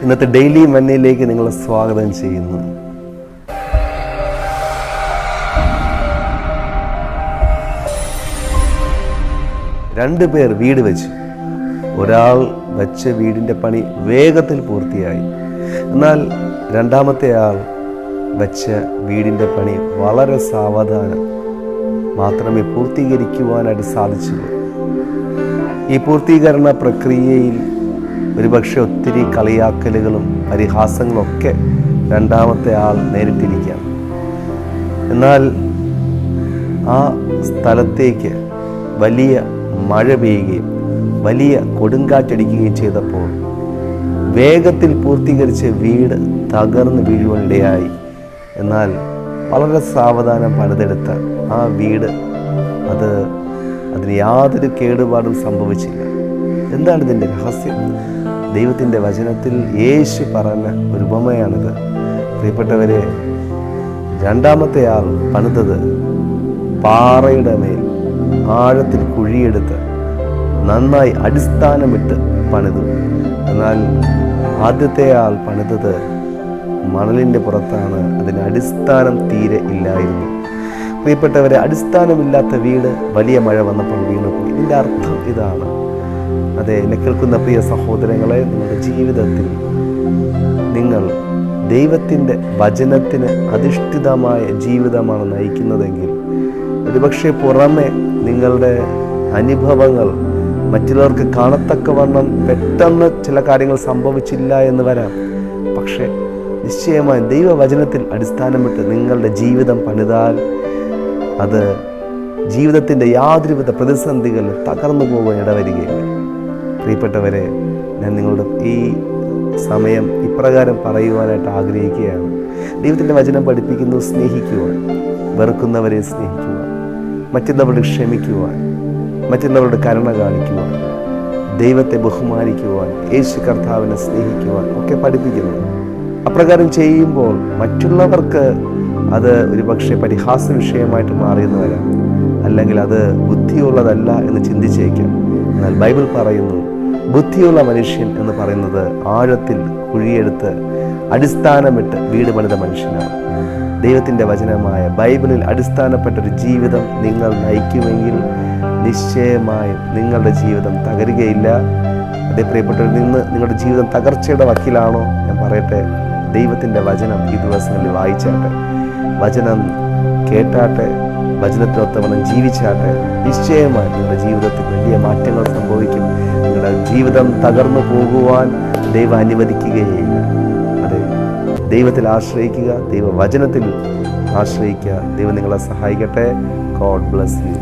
ഇന്നത്തെ ഡെയിലി മന്നയിലേക്ക് നിങ്ങളെ സ്വാഗതം ചെയ്യുന്നു. രണ്ടുപേർ വീട് വെച്ചു. ഒരാൾ വെച്ച വീടിൻ്റെ പണി വേഗത്തിൽ പൂർത്തിയായി. എന്നാൽ രണ്ടാമത്തെ ആൾ വെച്ച വീടിൻ്റെ പണി വളരെ സാവധാനം മാത്രമേ പൂർത്തീകരിക്കുവാനായിട്ട് സാധിച്ചുള്ളൂ. ഈ പൂർത്തീകരണ പ്രക്രിയയിൽ ഒരുപക്ഷെ ഒത്തിരി കളിയാക്കലുകളും പരിഹാസങ്ങളും ഒക്കെ രണ്ടാമത്തെ ആൾ നേരിട്ടിരിക്കാം. എന്നാൽ ആ സ്ഥലത്തേക്ക് വലിയ മഴ പെയ്യുകയും വലിയ കൊടുങ്കാറ്റടിക്കുകയും ചെയ്തപ്പോൾ വേഗത്തിൽ പൂർത്തീകരിച്ച വീട് തകർന്ന് വീഴുവാനിടയായി. എന്നാൽ വളരെ സാവധാനം പണിതെടുത്ത ആ വീട് അതിന് യാതൊരു കേടുപാടും സംഭവിച്ചില്ല. എന്താണ് ഇതിൻ്റെ രഹസ്യം? ദൈവത്തിൻ്റെ വചനത്തിൽ യേശു പറഞ്ഞ ഒരു ഉപമയാണിത്. പ്രിയപ്പെട്ടവരെ, രണ്ടാമത്തെ ആൾ പണിതത് പാറയുടെ മേൽ ആഴത്തിൽ കുഴിയെടുത്ത് നന്നായി അടിസ്ഥാനമിട്ട് പണിതു. എന്നാൽ ആദ്യത്തെ ആൾ പണിതത് മണലിൻ്റെ പുറത്താണ്. അതിന് അടിസ്ഥാനം തീരെ ഇല്ലായിരുന്നു. പ്രിയപ്പെട്ടവരെ, അടിസ്ഥാനമില്ലാത്ത വീട് വലിയ മഴ വന്നപ്പോൾ വീണുപോയി. ഇതിൻ്റെ അർത്ഥം ഇതാണ്. അതെ, എന്നെ കേൾക്കുന്ന പ്രിയ സഹോദരങ്ങളെ, നിങ്ങളുടെ ജീവിതത്തിൽ നിങ്ങൾ ദൈവത്തിൻ്റെ വചനത്തിന് അധിഷ്ഠിതമായ ജീവിതമാണ് നയിക്കുന്നതെങ്കിൽ ഒരുപക്ഷെ പുറമെ നിങ്ങളുടെ അനുഭവങ്ങൾ മറ്റുള്ളവർക്ക് കാണത്തക്കവണ്ണം പെട്ടെന്ന് ചില കാര്യങ്ങൾ സംഭവിച്ചില്ല എന്ന് വരാം. പക്ഷേ നിശ്ചയമായും ദൈവവചനത്തിൽ അടിസ്ഥാനമിട്ട് നിങ്ങളുടെ ജീവിതം പണിതാൽ അത് ജീവിതത്തിൻ്റെ യാതൊരുവിധ പ്രതിസന്ധികളിൽ തകർന്നു പോകാൻ ഇടവരികയില്ല. പ്രിയപ്പെട്ടവരെ, ഞാൻ നിങ്ങളുടെ ഈ സമയം ഇപ്രകാരം പറയുവാനായിട്ട് ആഗ്രഹിക്കുകയാണ്. ദൈവത്തിൻ്റെ വചനം പഠിപ്പിക്കുന്നു, സ്നേഹിക്കുവാൻ, വെറുക്കുന്നവരെ സ്നേഹിക്കുവാൻ, മറ്റുള്ളവരോട് ക്ഷമിക്കുവാൻ, മറ്റുള്ളവരോട് കരുണ കാണിക്കുവാൻ, ദൈവത്തെ ബഹുമാനിക്കുവാൻ, യേശു കർത്താവിനെ സ്നേഹിക്കുവാൻ ഒക്കെ പഠിപ്പിക്കുന്നു. അപ്രകാരം ചെയ്യുമ്പോൾ മറ്റുള്ളവർക്ക് അത് ഒരുപക്ഷെ പരിഹാസ വിഷയമായിട്ട് മാറിയെന്ന് വരാം, അല്ലെങ്കിൽ അത് ബുദ്ധിയുള്ളതല്ല എന്ന് ചിന്തിച്ചേക്കാം. എന്നാൽ ബൈബിൾ പറയുന്നു, ബുദ്ധിയുള്ള മനുഷ്യൻ എന്ന് പറയുന്നത് ആഴത്തിൽ കുഴിയെടുത്ത് അടിസ്ഥാനമിട്ട് വീട് പണിത മനുഷ്യനാണ്. ദൈവത്തിൻ്റെ വചനമായ ബൈബിളിൽ അടിസ്ഥാനപ്പെട്ടൊരു ജീവിതം നിങ്ങൾ നയിക്കുമെങ്കിൽ നിശ്ചയമായും നിങ്ങളുടെ ജീവിതം തകരുകയില്ല. അതേ പ്രിയപ്പെട്ടവരിൽ നിന്ന് നിങ്ങളുടെ ജീവിതം തകർച്ചയുടെ വക്കിലാണോ? ഞാൻ പറയട്ടെ, ദൈവത്തിൻ്റെ വചനം ഈ ദിവസങ്ങളിൽ വായിച്ചാട്ടെ, വചനം കേട്ടാട്ടെ, വചനത്തിനൊത്തവണ്ണം ജീവിച്ചാട്ടെ. നിശ്ചയമായി നിങ്ങളുടെ ജീവിതത്തിൽ വലിയ മാറ്റങ്ങൾ സംഭവിക്കും. നിങ്ങളുടെ ജീവിതം തകർന്നു പോകുവാൻ ദൈവം അനുവദിക്കുകയില്ല. അതെ, ദൈവത്തിൽ ആശ്രയിക്കുക, ദൈവവചനത്തിൽ ആശ്രയിക്കുക. ദൈവം നിങ്ങളെ സഹായിക്കട്ടെ. God bless you.